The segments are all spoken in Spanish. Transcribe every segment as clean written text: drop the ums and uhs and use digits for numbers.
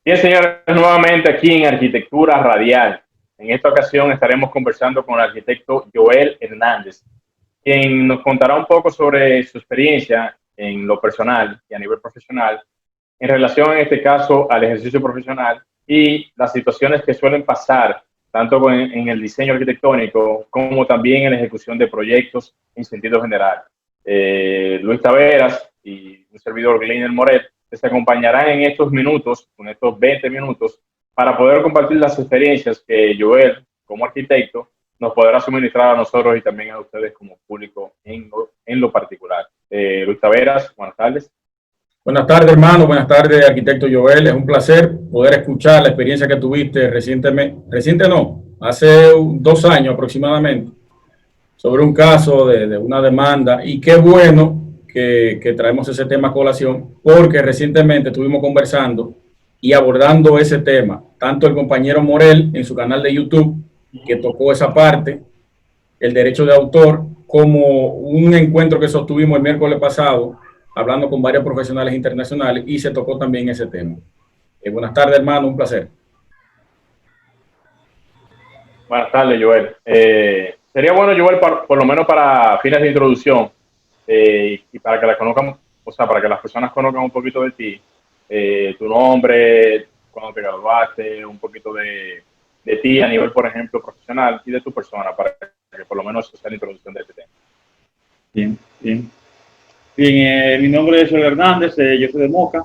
Bien, señores, nuevamente aquí en Arquitectura Radial. En esta ocasión estaremos conversando con el arquitecto Joel Hernández, quien nos contará un poco sobre su experiencia en lo personal y a nivel profesional en relación, en este caso, al ejercicio profesional y las situaciones que suelen pasar tanto en el diseño arquitectónico como también en la ejecución de proyectos en sentido general. Luis Taveras y un servidor, Gleiner Moret, que se acompañarán en estos minutos, con estos 20 minutos, para poder compartir las experiencias que Joel, como arquitecto, nos podrá suministrar a nosotros y también a ustedes como público en lo particular. Luis Taveras, buenas tardes. Buenas tardes, hermano. Buenas tardes, arquitecto Joel. Es un placer poder escuchar la experiencia que tuviste hace 2 años aproximadamente, sobre un caso de una demanda. Y qué bueno que traemos ese tema a colación, porque recientemente estuvimos conversando y abordando ese tema. Tanto el compañero Morel en su canal de YouTube, que tocó esa parte, el derecho de autor, como un encuentro que sostuvimos el miércoles pasado, hablando con varios profesionales internacionales, y se tocó también ese tema. Buenas tardes, hermano, un placer. Buenas tardes, Joel. Sería bueno, Joel, por lo menos para fines de introducción y para que la conozcan, o sea, para que las personas conozcan un poquito de ti, tu nombre, cuando te graduaste, un poquito de ti a nivel, por ejemplo, profesional y de tu persona, para que por lo menos sea la introducción de este tema. Bien, bien. Bien, mi nombre es Joel Hernández, yo soy de Moca,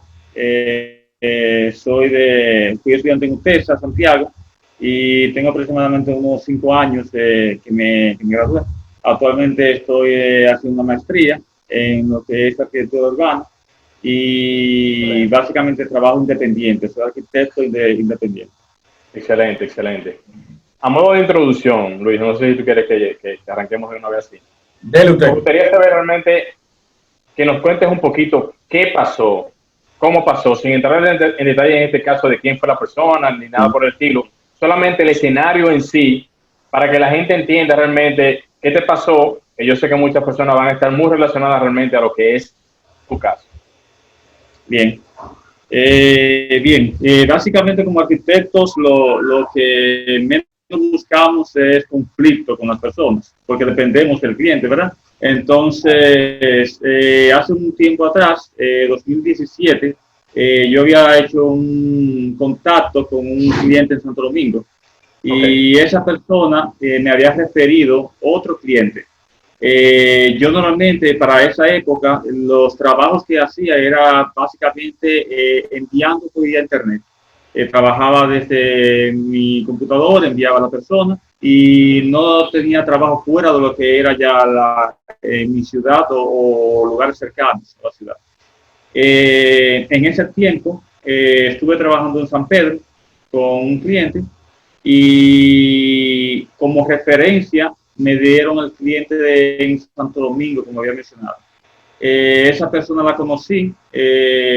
fui estudiante en UTESA, Santiago, y tengo aproximadamente unos 5 años que me gradué. Actualmente estoy haciendo una maestría en lo que es arquitectura urbana y básicamente trabajo independiente, soy arquitecto independiente. Excelente, excelente. A modo de introducción, Luis, no sé si tú quieres que arranquemos de una vez así. Dele usted. Me gustaría saber realmente que nos cuentes un poquito qué pasó, cómo pasó, sin entrar en detalle en este caso de quién fue la persona ni nada por el estilo, solamente el escenario en sí, para que la gente entienda realmente qué te pasó, que yo sé que muchas personas van a estar muy relacionadas realmente a lo que es tu caso. Bien. Básicamente como arquitectos lo que menos buscamos es conflicto con las personas, porque dependemos del cliente, ¿verdad? Entonces, hace un tiempo atrás, 2017, yo había hecho un contacto con un cliente en Santo Domingo y esa persona me había referido otro cliente. Yo normalmente para esa época los trabajos que hacía era básicamente enviando por vía internet. Trabajaba desde mi computador, enviaba a la persona y no tenía trabajo fuera de lo que era ya mi ciudad o lugares cercanos a la ciudad. En ese tiempo estuve trabajando en San Pedro con un cliente y como referencia me dieron al cliente en Santo Domingo, como había mencionado. Esa persona la conocí,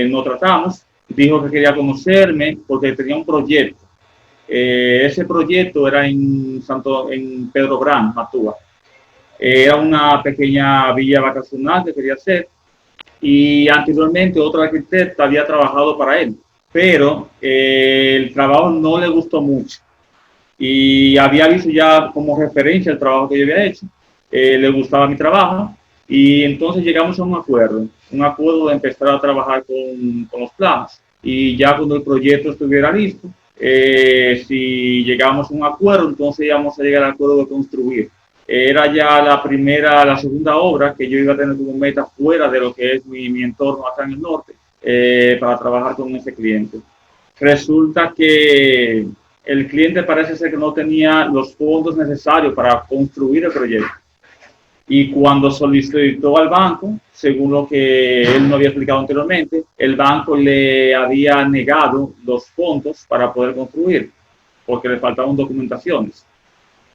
nos tratamos, dijo que quería conocerme porque tenía un proyecto. Ese proyecto era en Pedro Brán, Matúa. Era una pequeña villa vacacional que quería hacer y anteriormente otro arquitecto había trabajado para él, pero el trabajo no le gustó mucho y había visto ya como referencia el trabajo que yo había hecho, le gustaba mi trabajo y entonces llegamos a un acuerdo de empezar a trabajar con los planos y ya cuando el proyecto estuviera listo, si llegamos a un acuerdo, entonces íbamos a llegar al acuerdo de construir. Era ya la segunda obra que yo iba a tener como meta fuera de lo que es mi entorno acá en el norte, para trabajar con ese cliente. Resulta que el cliente parece ser que no tenía los fondos necesarios para construir el proyecto. Y cuando solicitó al banco, según lo que él no había explicado anteriormente, el banco le había negado los fondos para poder construir, porque le faltaban documentaciones.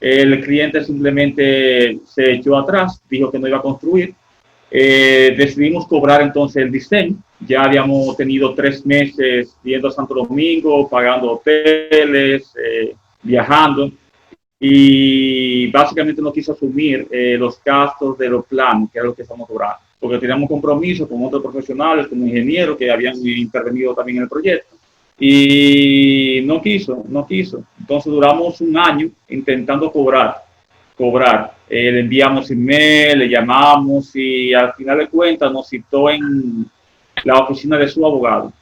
El cliente simplemente se echó atrás, dijo que no iba a construir. Decidimos cobrar entonces el diseño. Ya habíamos tenido 3 meses yendo a Santo Domingo, pagando hoteles, viajando, y básicamente no quiso asumir los gastos de los planos, que era lo que estamos cobrando, porque teníamos compromisos con otros profesionales, como ingenieros que habían intervenido también en el proyecto. y no quiso. Entonces duramos un año intentando cobrar. Le enviamos email, le llamamos y al final de cuentas nos citó en la oficina de su abogado.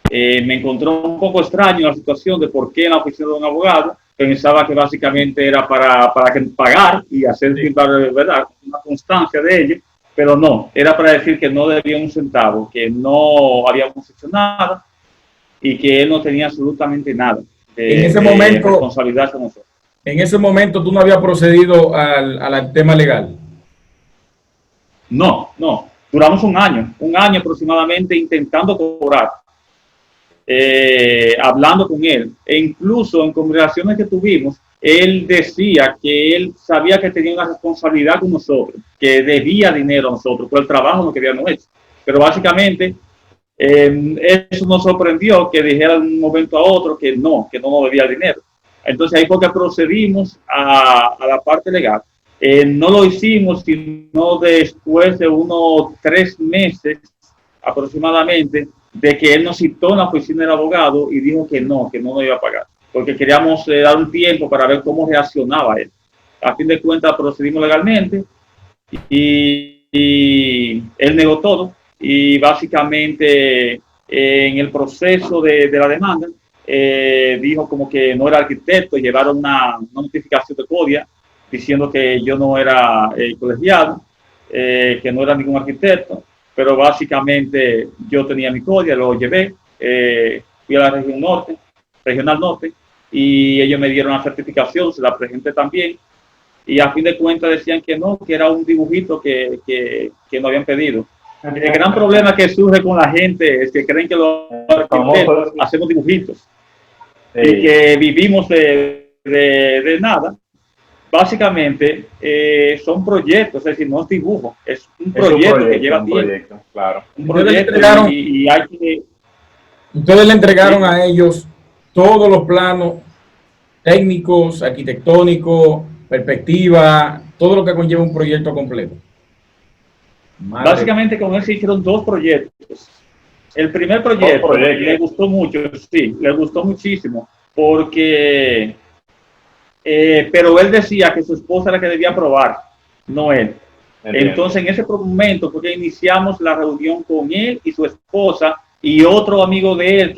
Me encontró un poco extraño la situación de por qué en la oficina de un abogado. Pensaba que básicamente era para pagar y hacer firmar, ¿verdad?, una constancia de ello, pero no, era para decir que no debía un centavo, que no habíamos hecho nada y que él no tenía absolutamente nada En ese momento, responsabilidad con nosotros. En ese momento tú no habías procedido al tema legal. No. Duramos un año aproximadamente intentando cobrar. Hablando con él, e incluso en conversaciones que tuvimos, él decía que él sabía que tenía una responsabilidad con nosotros, que debía dinero a nosotros por el trabajo que habíamos hecho. Pero básicamente eso nos sorprendió que dijera de un momento a otro que no nos debía dinero. Entonces ahí fue que procedimos a la parte legal. No lo hicimos sino después de unos 3 meses aproximadamente de que él nos citó en la oficina del abogado y dijo que no nos iba a pagar, porque queríamos dar un tiempo para ver cómo reaccionaba él. A fin de cuentas procedimos legalmente y él negó todo y básicamente en el proceso de la demanda dijo como que no era arquitecto, llevaron una notificación de CODIA diciendo que yo no era colegiado, que no era ningún arquitecto. Pero básicamente yo tenía mi CODIA, lo llevé, fui a la regional norte, y ellos me dieron la certificación, se la presenté también, y a fin de cuentas decían que no, que era un dibujito que no habían pedido. El gran problema que surge con la gente es que creen que los arquitectos hacemos dibujitos, y que vivimos de nada. Básicamente son proyectos, es decir, no es dibujo, es un proyecto que lleva tiempo. Claro. Un proyecto y hay que... Ustedes le entregaron a ellos todos los planos técnicos, arquitectónicos, perspectiva, todo lo que conlleva un proyecto completo. Básicamente con él se hicieron 2 proyectos. El primer proyecto le gustó mucho, sí, le gustó muchísimo, porque... pero él decía que su esposa era la que debía aprobar, no él. Entiendo. Entonces, en ese momento, porque iniciamos la reunión con él y su esposa y otro amigo de él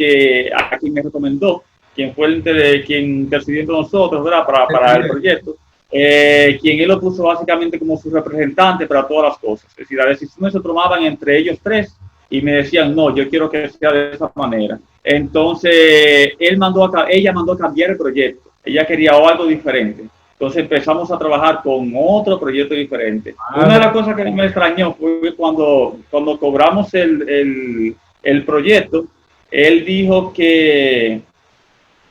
a quien me recomendó, quien fue quien intercedió entre nosotros, ¿verdad?, para el proyecto, quien él lo puso básicamente como su representante para todas las cosas. Es decir, las decisiones se tomaban entre ellos 3 y me decían, no, yo quiero que sea de esa manera. Entonces, ella mandó a cambiar el proyecto. Ella quería algo diferente. Entonces empezamos a trabajar con otro proyecto diferente. Una de las cosas que me extrañó fue cuando cobramos el proyecto, él dijo que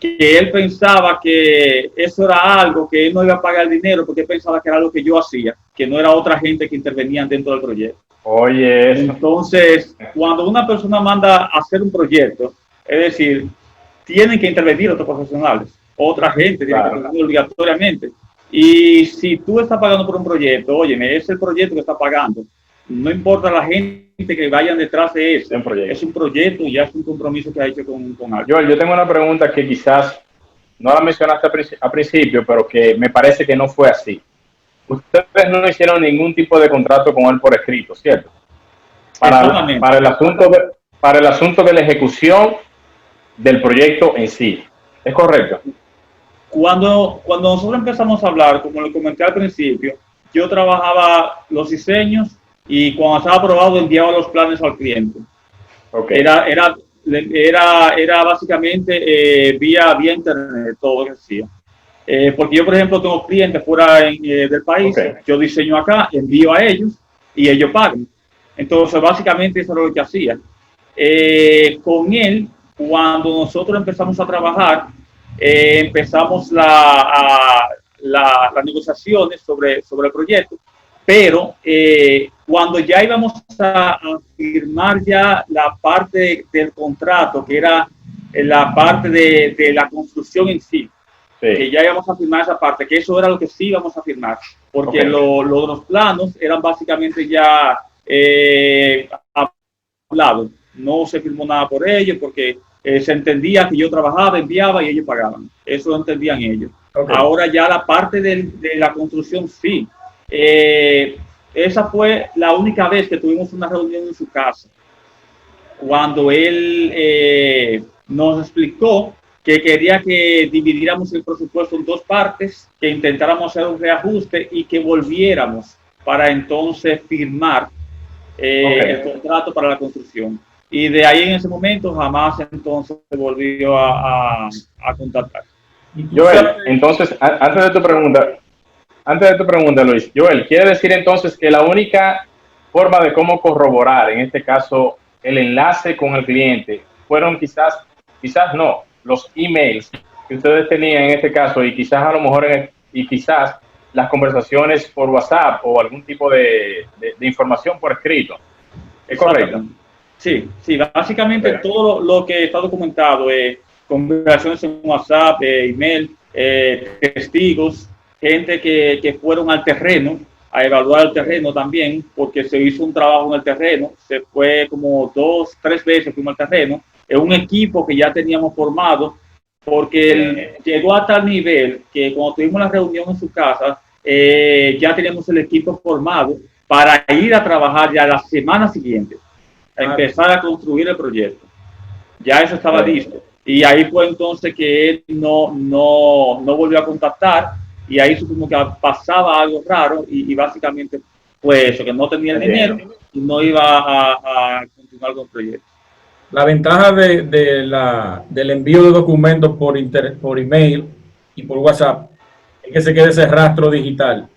él pensaba que eso era algo, que él no iba a pagar el dinero porque él pensaba que era algo que yo hacía, que no era otra gente que intervenía dentro del proyecto. Oye, eso. Entonces, cuando una persona manda a hacer un proyecto, es decir, tienen que intervenir otros profesionales. Otra gente tiene que pagar obligatoriamente. Y si tú estás pagando por un proyecto, óyeme, es el proyecto que está pagando. No importa la gente que vayan detrás de eso. Es un proyecto y ya es un compromiso que ha hecho con alguien. Joel, yo tengo una pregunta que quizás no la mencionaste al principio, pero que me parece que no fue así. Ustedes no hicieron ningún tipo de contrato con él por escrito, ¿cierto? Para el asunto de la ejecución del proyecto en sí. ¿Es correcto? Cuando nosotros empezamos a hablar, como le comenté al principio, yo trabajaba los diseños y cuando estaba aprobado enviaba los planes al cliente. Okay. Era básicamente vía internet todo lo que hacía. Porque yo, por ejemplo, tengo clientes fuera del país, okay. Yo diseño acá, envío a ellos y ellos pagan. Entonces, básicamente eso era lo que hacía. Con él, cuando nosotros empezamos a trabajar, empezamos las negociaciones sobre el proyecto, pero cuando ya íbamos a firmar ya la parte del contrato, que era la parte de la construcción en sí, que ya íbamos a firmar esa parte, que eso era lo que sí íbamos a firmar, porque okay. Los planos eran básicamente ya hablados. No se firmó nada por ello, porque se entendía que yo trabajaba, enviaba y ellos pagaban. Eso lo entendían ellos. Okay. Ahora ya la parte de la construcción, sí. Esa fue la única vez que tuvimos una reunión en su casa, cuando él nos explicó que quería que dividiéramos el presupuesto en dos partes, que intentáramos hacer un reajuste y que volviéramos para entonces firmar el contrato para la construcción. Y de ahí en ese momento jamás entonces se volvió a contactar. Joel, entonces, antes de tu pregunta, Luis, Joel, ¿quiere decir entonces que la única forma de cómo corroborar, en este caso, el enlace con el cliente, fueron quizás no, los emails que ustedes tenían en este caso, y quizás a lo mejor quizás las conversaciones por WhatsApp o algún tipo de información por escrito? ¿Es correcto? Sí, básicamente todo lo que está documentado, conversaciones en WhatsApp, email, testigos, gente que fueron al terreno a evaluar el terreno también, porque se hizo un trabajo en el terreno, se fue como 2, 3 veces fuimos al terreno, es un equipo que ya teníamos formado, porque él llegó a tal nivel que cuando tuvimos la reunión en su casa, ya teníamos el equipo formado para ir a trabajar ya la semana siguiente, a empezar a construir el proyecto. Ya eso estaba listo. Y ahí fue entonces que él no volvió a contactar, y ahí supimos que pasaba algo raro, y básicamente fue eso, que no tenía el dinero y no iba a continuar con el proyecto. La ventaja del envío de documentos por email y por WhatsApp es que se quede ese rastro digital,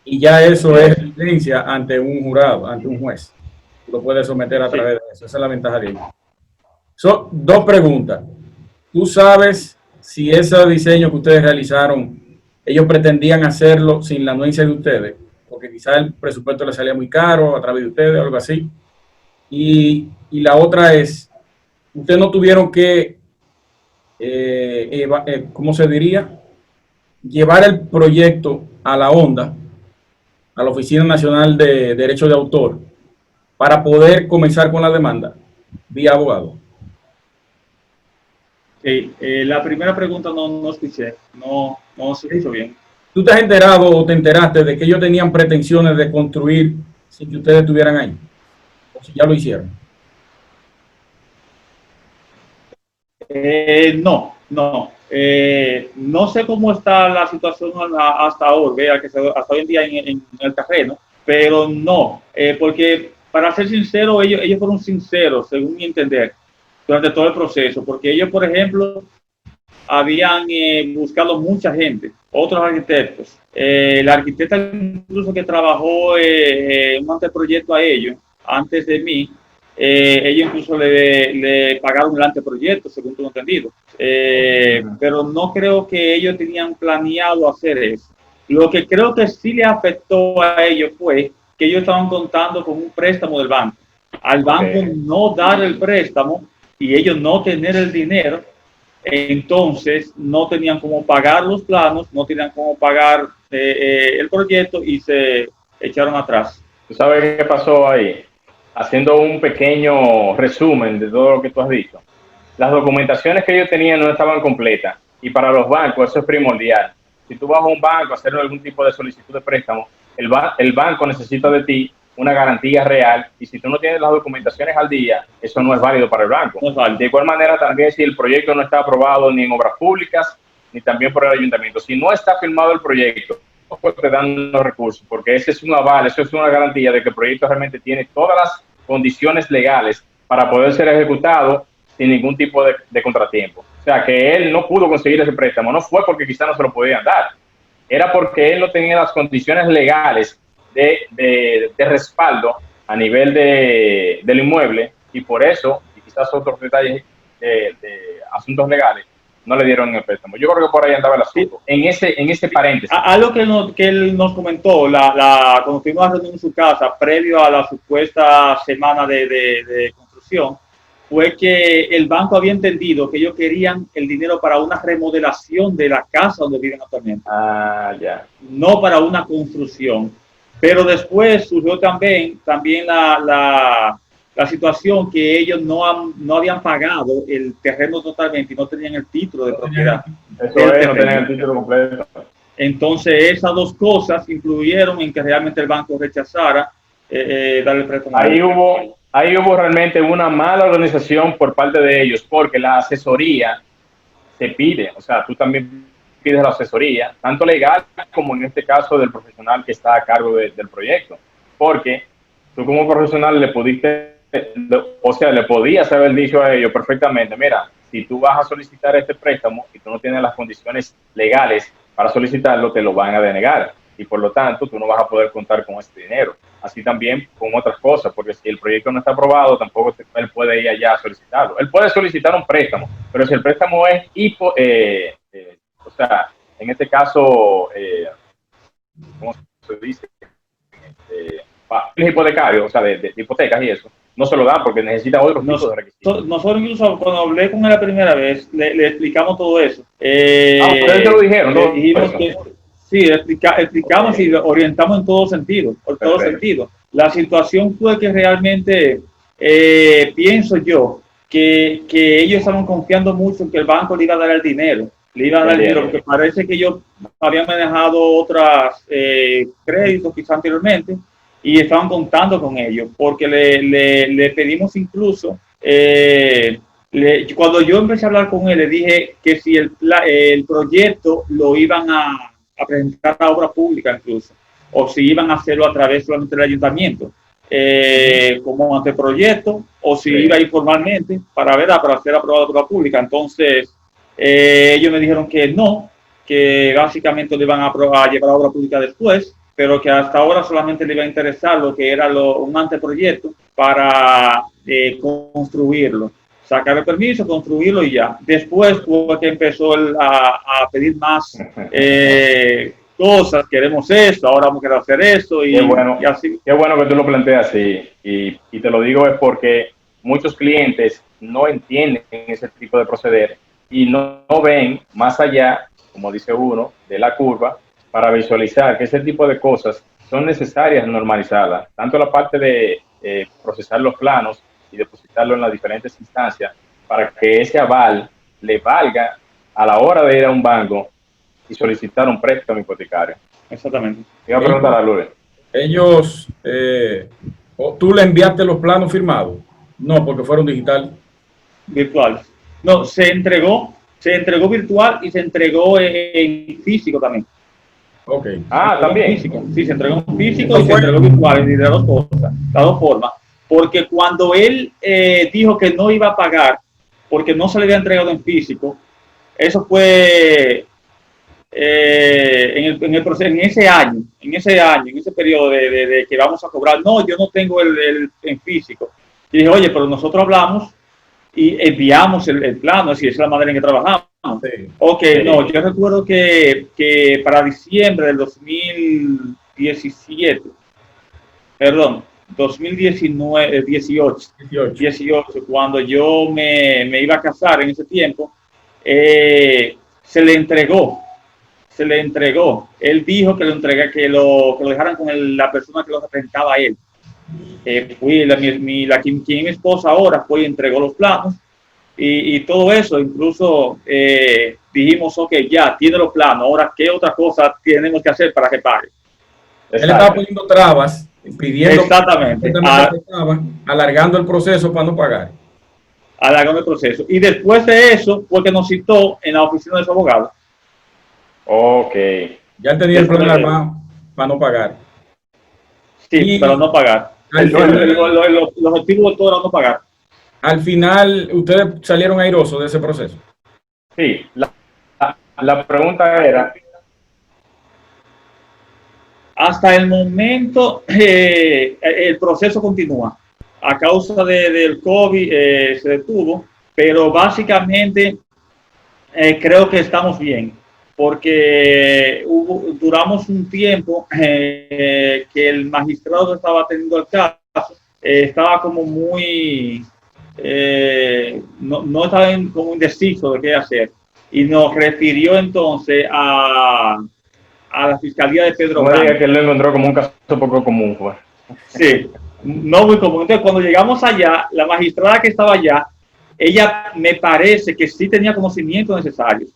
y ya eso es evidencia ante un jurado, ante un juez. Lo puede someter a través de eso. Esa es la ventaja de ello. Son 2 preguntas. ¿Tú sabes si ese diseño que ustedes realizaron, ellos pretendían hacerlo sin la anuencia de ustedes? Porque quizás el presupuesto les salía muy caro a través de ustedes o algo así. Y la otra es, ustedes no tuvieron que, ¿cómo se diría? Llevar el proyecto a la ONDA, a la Oficina Nacional de Derechos de Autor, para poder comenzar con la demanda vía abogado. La primera pregunta no escuché, no se escuchó bien. ¿Tú te has enterado o te enteraste de que ellos tenían pretensiones de construir sin que ustedes estuvieran ahí? ¿O si ya lo hicieron? No. No sé cómo está la situación hasta ahora, hasta hoy en día en el terreno, pero no, porque para ser sincero, ellos fueron sinceros, según mi entender, durante todo el proceso, porque ellos, por ejemplo, habían buscado mucha gente, otros arquitectos. La arquitecta incluso que trabajó un anteproyecto a ellos, antes de mí, ellos incluso le pagaron el anteproyecto, según tengo entendido. Pero no creo que ellos tenían planeado hacer eso. Lo que creo que sí le afectó a ellos fue que ellos estaban contando con un préstamo del banco. Al banco no dar el préstamo y ellos no tener el dinero, entonces no tenían cómo pagar los planos, no tenían cómo pagar el proyecto, y se echaron atrás. ¿Tú sabes qué pasó ahí? Haciendo un pequeño resumen de todo lo que tú has dicho. Las documentaciones que ellos tenían no estaban completas, y para los bancos eso es primordial. Si tú vas a un banco a hacer algún tipo de solicitud de préstamo, el banco necesita de ti una garantía real, y si tú no tienes las documentaciones al día, eso no es válido para el banco. De igual manera, también si el proyecto no está aprobado ni en obras públicas, ni también por el ayuntamiento, si no está firmado el proyecto, pues te dan los recursos, porque ese es un aval, eso es una garantía de que el proyecto realmente tiene todas las condiciones legales para poder ser ejecutado sin ningún tipo de contratiempo. O sea, que él no pudo conseguir ese préstamo, no fue porque quizás no se lo podían dar, era porque él no tenía las condiciones legales de respaldo a nivel del inmueble, y por eso, y quizás otros detalles de asuntos legales, no le dieron el préstamo. Yo creo que por ahí andaba el asunto, en ese paréntesis. Algo que él nos comentó cuando estuvimos a reunir en su casa, previo a la supuesta semana de construcción, fue que el banco había entendido que ellos querían el dinero para una remodelación de la casa donde viven actualmente. Ya. No para una construcción. Pero después surgió también la situación que ellos no habían pagado el terreno totalmente y no tenían el título de propiedad. Eso es, no tenían el título completo. Entonces, esas dos cosas influyeron en que realmente el banco rechazara darle préstamo. Ahí hubo realmente una mala organización por parte de ellos, porque la asesoría se pide, o sea, tú también pides la asesoría, tanto legal como en este caso del profesional que está a cargo del proyecto, porque tú como profesional le podías haber dicho a ellos perfectamente, mira, si tú vas a solicitar este préstamo y tú no tienes las condiciones legales para solicitarlo, te lo van a denegar y por lo tanto tú no vas a poder contar con este dinero. Así también con otras cosas, porque si el proyecto no está aprobado, tampoco él puede ir allá a solicitarlo. Él puede solicitar un préstamo, pero si el préstamo es o sea, en este caso, ¿cómo se dice? Hipotecario, o sea, de hipotecas y eso, no se lo dan porque necesita otros tipos de requisitos. Nosotros incluso cuando hablé con él la primera vez, le explicamos todo eso. Ustedes te lo dijeron, ¿no? Dijimos que sí, explicamos y orientamos en todo sentido, por todo sentido. La situación fue que realmente pienso yo que ellos estaban confiando mucho en que el banco le iba a dar el dinero. Le iba a dar el dinero porque parece que ellos habían manejado otros créditos quizás anteriormente y estaban contando con ellos porque le pedimos incluso, cuando yo empecé a hablar con él, le dije que si el proyecto lo iban a presentar a obra pública incluso, o si iban a hacerlo a través solamente del ayuntamiento, como anteproyecto, o si iba a ir formalmente para ser aprobado por la pública. Entonces, ellos me dijeron que no, que básicamente lo iban a llevar a obra pública después, pero que hasta ahora solamente le iba a interesar lo que era un anteproyecto para construirlo, sacar el permiso, construirlo y ya. Después fue que empezó a pedir más cosas, queremos esto, ahora vamos a querer hacer esto y, y así. Qué bueno que tú lo planteas así y te lo digo es porque muchos clientes no entienden ese tipo de proceder y no ven más allá, como dice uno, de la curva para visualizar que ese tipo de cosas son necesarias normalizarlas, tanto la parte de procesar los planos y depositarlo en las diferentes instancias para que ese aval le valga a la hora de ir a un banco y solicitar un préstamo hipotecario. Exactamente. Te iba a preguntar a Lourdes. Ellos, ¿tú le enviaste los planos firmados? No, porque fueron digital. Virtual. No, se entregó virtual y se entregó en físico también. Ok. También. Físico. Sí, se entregó en físico y se entregó virtual, y de las dos cosas, las dos formas. Porque cuando él dijo que no iba a pagar porque no se le había entregado en físico, eso fue en ese año, en ese periodo de que vamos a cobrar. No, yo no tengo en físico. Y dije, oye, pero nosotros hablamos y enviamos el plano, así es la manera en que trabajamos. Sí. Ok, sí. No, yo recuerdo que para diciembre del 2017, perdón, 2018, cuando yo me iba a casar en ese tiempo, se le entregó. Él dijo que lo dejaran con la persona que lo representaba a él. Fui quien mi esposa ahora fue y entregó los planos y todo eso. Incluso dijimos, ok, ya tiene los planos, ahora qué otra cosa tenemos que hacer para que pague. Él estaba poniendo trabas, pidiendo, exactamente, alargando el proceso para no pagar. Alargando el proceso. Y después de eso fue que nos citó en la oficina de su abogado. Ok. Ya tenía el plan armado para no pagar. Sí, para no pagar. El objetivo de todo era no pagar. Al final, ¿ustedes salieron airosos de ese proceso? Sí. La pregunta era... Hasta el momento, el proceso continúa. A causa del COVID se detuvo, pero básicamente creo que estamos bien, porque duramos un tiempo que el magistrado que estaba atendiendo el caso estaba como muy, no estaba como indeciso de qué hacer, y nos refirió entonces a la Fiscalía de Pedro Grande. Que él lo encontró como un caso poco común, pues. Sí, no muy común. Entonces, cuando llegamos allá, la magistrada que estaba allá, ella me parece que sí tenía conocimientos necesarios,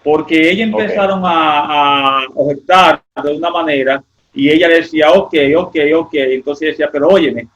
porque ella empezaron a objetar de una manera y ella decía, ok. Entonces decía, pero óyeme,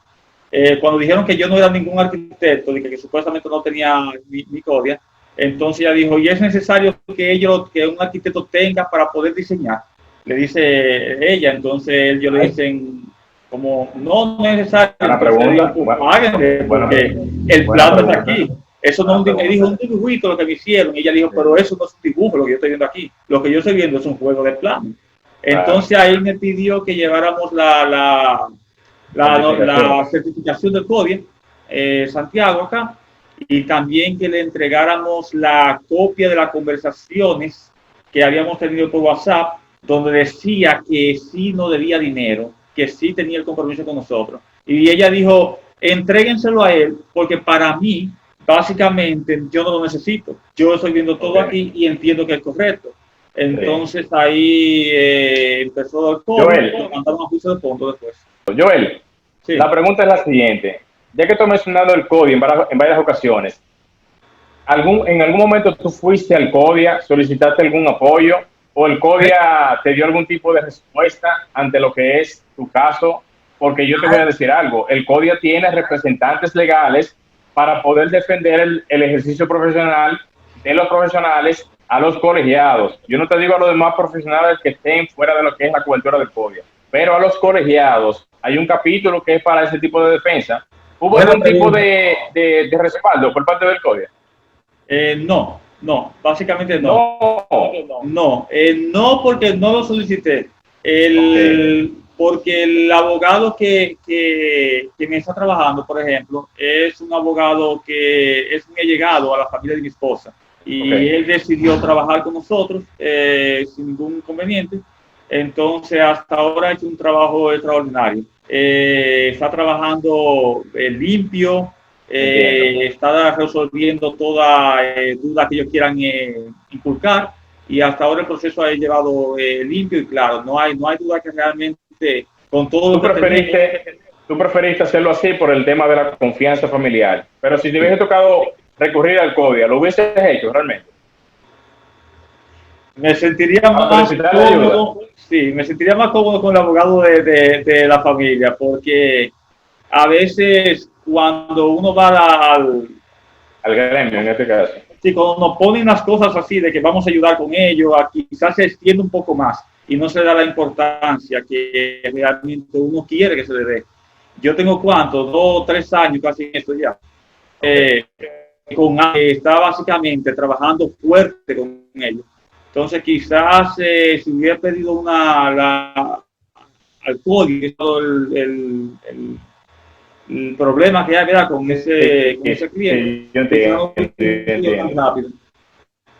cuando dijeron que yo no era ningún arquitecto, que supuestamente no tenía mi CODIA, entonces ella dijo, y es necesario que un arquitecto tenga para poder diseñar. Le dice ella, entonces ellos le dicen, como no es necesario, una pregunta, digo, páguenle, porque el plan está aquí. Eso no me dijo un dibujito lo que me hicieron. Y ella dijo, pero eso no es un dibujo lo que yo estoy viendo aquí. Lo que yo estoy viendo es un juego de plano. Entonces ahí me pidió que lleváramos la certificación del CODIA, Santiago acá, y también que le entregáramos la copia de las conversaciones que habíamos tenido por WhatsApp, donde decía que sí no debía dinero, que sí tenía el compromiso con nosotros. Y ella dijo, entréguenselo a él, porque para mí, básicamente, yo no lo necesito. Yo estoy viendo todo aquí y entiendo que es correcto. Entonces ahí empezó el cobro, mandaron a juicio de fondo después. Joel, sí. La pregunta es la siguiente. Ya que tú has mencionado el CODIA en varias ocasiones, ¿en algún momento tú fuiste al CODIA, solicitaste algún apoyo o el CODIA te dio algún tipo de respuesta ante lo que es tu caso? Porque yo te voy a decir algo, el CODIA tiene representantes legales para poder defender el ejercicio profesional de los profesionales a los colegiados. Yo no te digo a los demás profesionales que estén fuera de lo que es la cobertura del CODIA, pero a los colegiados hay un capítulo que es para ese tipo de defensa. ¿Hubo algún tipo de respaldo por parte del CODIA? No, básicamente no. No, porque no lo solicité. Porque el abogado que me está trabajando, por ejemplo, es un abogado que es muy allegado a la familia de mi esposa. Y él decidió trabajar con nosotros sin ningún inconveniente. Entonces, hasta ahora ha hecho un trabajo extraordinario. Está trabajando limpio, está resolviendo toda duda que ellos quieran inculcar, y hasta ahora el proceso ha llevado limpio y claro. No hay duda que realmente con todo ¿Tú preferiste hacerlo así por el tema de la confianza familiar? Pero si te hubiese tocado recurrir al CODIA, ¿lo hubieses hecho realmente? Me sentiría más cómodo, me sentiría más cómodo con el abogado de la familia, porque a veces cuando uno va al gremio, en este caso. Sí, cuando nos ponen las cosas así de que vamos a ayudar con ellos, quizás se extiende un poco más y no se da la importancia que realmente uno quiere que se le dé. Yo tengo, ¿cuánto? 2 o 3 años casi en esto ya. Está básicamente trabajando fuerte con ellos. Entonces, quizás si hubiera pedido al código el problema que hay con ese cliente.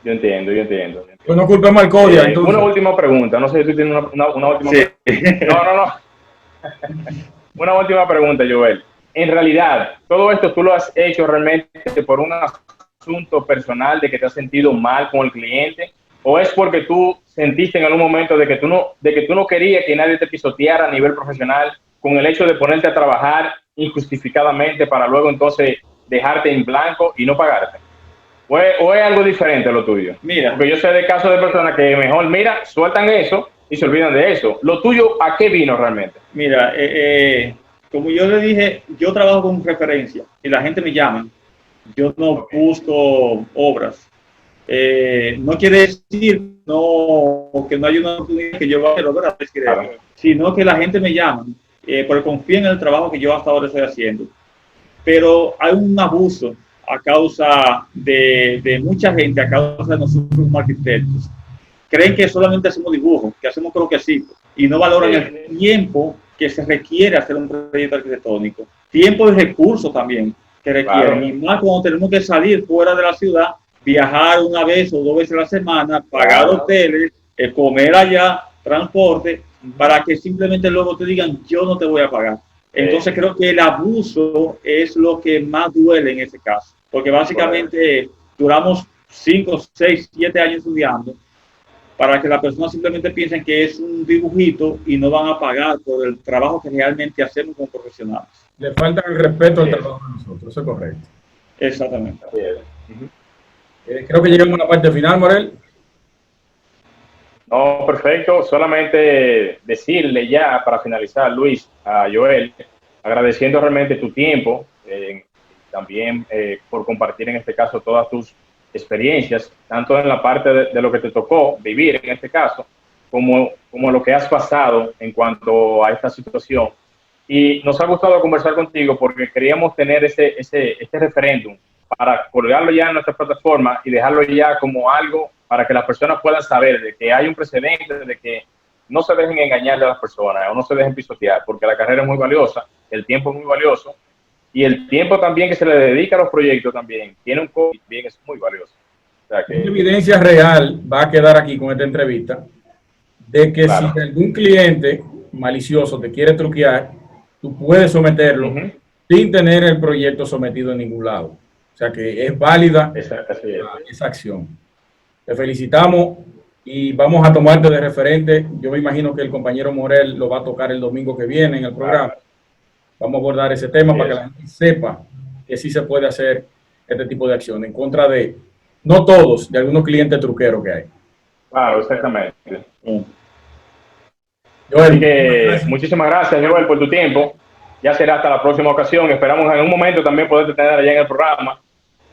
Yo entiendo. Pues no culpemos al CODIA. Una última pregunta. No sé si tú tienes una última pregunta. No. Una última pregunta, Joel. En realidad, todo esto tú lo has hecho realmente por un asunto personal de que te has sentido mal con el cliente, o es porque tú sentiste en algún momento de que tú no querías que nadie te pisoteara a nivel profesional con el hecho de ponerte a trabajar injustificadamente para luego entonces dejarte en blanco y no pagarte? ¿O es algo diferente a lo tuyo? Mira, porque yo sé de casos de personas que mejor, sueltan eso y se olvidan de eso. ¿Lo tuyo a qué vino realmente? Mira, como yo le dije, yo trabajo con referencia y la gente me llama. Yo no busco obras. No quiere decir que no hay una oportunidad que yo vaya a lograr, sino que la gente me llama porque confían en el trabajo que yo hasta ahora estoy haciendo. Pero hay un abuso a causa de mucha gente, a causa de nosotros como arquitectos. Creen que solamente hacemos dibujos, que hacemos croquecitos, y no valoran el tiempo que se requiere hacer un proyecto arquitectónico. Tiempo y recursos también que requieren. Claro. Y más cuando tenemos que salir fuera de la ciudad, viajar 1 vez o 2 veces a la semana, pagar hoteles, comer allá, transporte, para que simplemente luego te digan, yo no te voy a pagar. Entonces creo que el abuso es lo que más duele en ese caso, porque básicamente duramos 5, 6, 7 años estudiando para que las personas simplemente piensen que es un dibujito y no van a pagar por el trabajo que realmente hacemos como profesionales. Le falta el respeto al trabajo de nosotros, eso es correcto. Exactamente. Creo que llegamos a la parte final, Morel. No, perfecto. Solamente decirle ya para finalizar, Luis, a Joel, agradeciendo realmente tu tiempo, también por compartir en este caso todas tus experiencias, tanto en la parte de lo que te tocó vivir en este caso, como lo que has pasado en cuanto a esta situación. Y nos ha gustado conversar contigo porque queríamos tener este referéndum para colgarlo ya en nuestra plataforma y dejarlo ya como algo para que las personas puedan saber de que hay un precedente, de que no se dejen engañarle a las personas o no se dejen pisotear, porque la carrera es muy valiosa, el tiempo es muy valioso y el tiempo también que se le dedica a los proyectos también tiene un costo, bien es muy valioso. O sea que, una evidencia real va a quedar aquí con esta entrevista de que claro, si algún cliente malicioso te quiere truquear, tú puedes someterlo sin tener el proyecto sometido en ningún lado. O sea que es válida esa acción. Te felicitamos y vamos a tomarte de referente. Yo me imagino que el compañero Morel lo va a tocar el domingo que viene en el programa. Vamos a abordar ese tema para que la gente sepa que sí se puede hacer este tipo de acción en contra de, no todos, de algunos clientes truqueros que hay. Claro, exactamente. Joel, así que muchísimas gracias, Joel, por tu tiempo. Ya será hasta la próxima ocasión. Esperamos en un momento también poder tener allá en el programa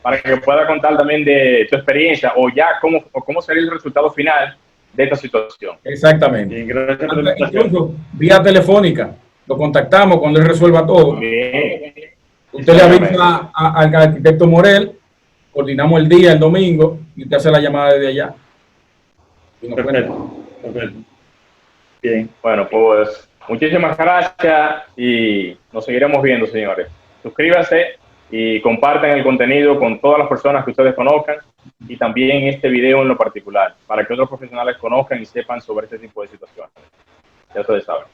para que pueda contar también de tu experiencia o ya cómo sería el resultado final de esta situación. Exactamente. Incluso vía telefónica lo contactamos cuando él resuelva todo. Bien. Usted le avisa al arquitecto Morel, coordinamos el día, el domingo, y usted hace la llamada desde allá. Y nos Perfecto. Bien. Bueno, pues muchísimas gracias y nos seguiremos viendo, señores. Suscríbanse y compartan el contenido con todas las personas que ustedes conozcan y también este video en lo particular, para que otros profesionales conozcan y sepan sobre este tipo de situaciones. Ya ustedes saben.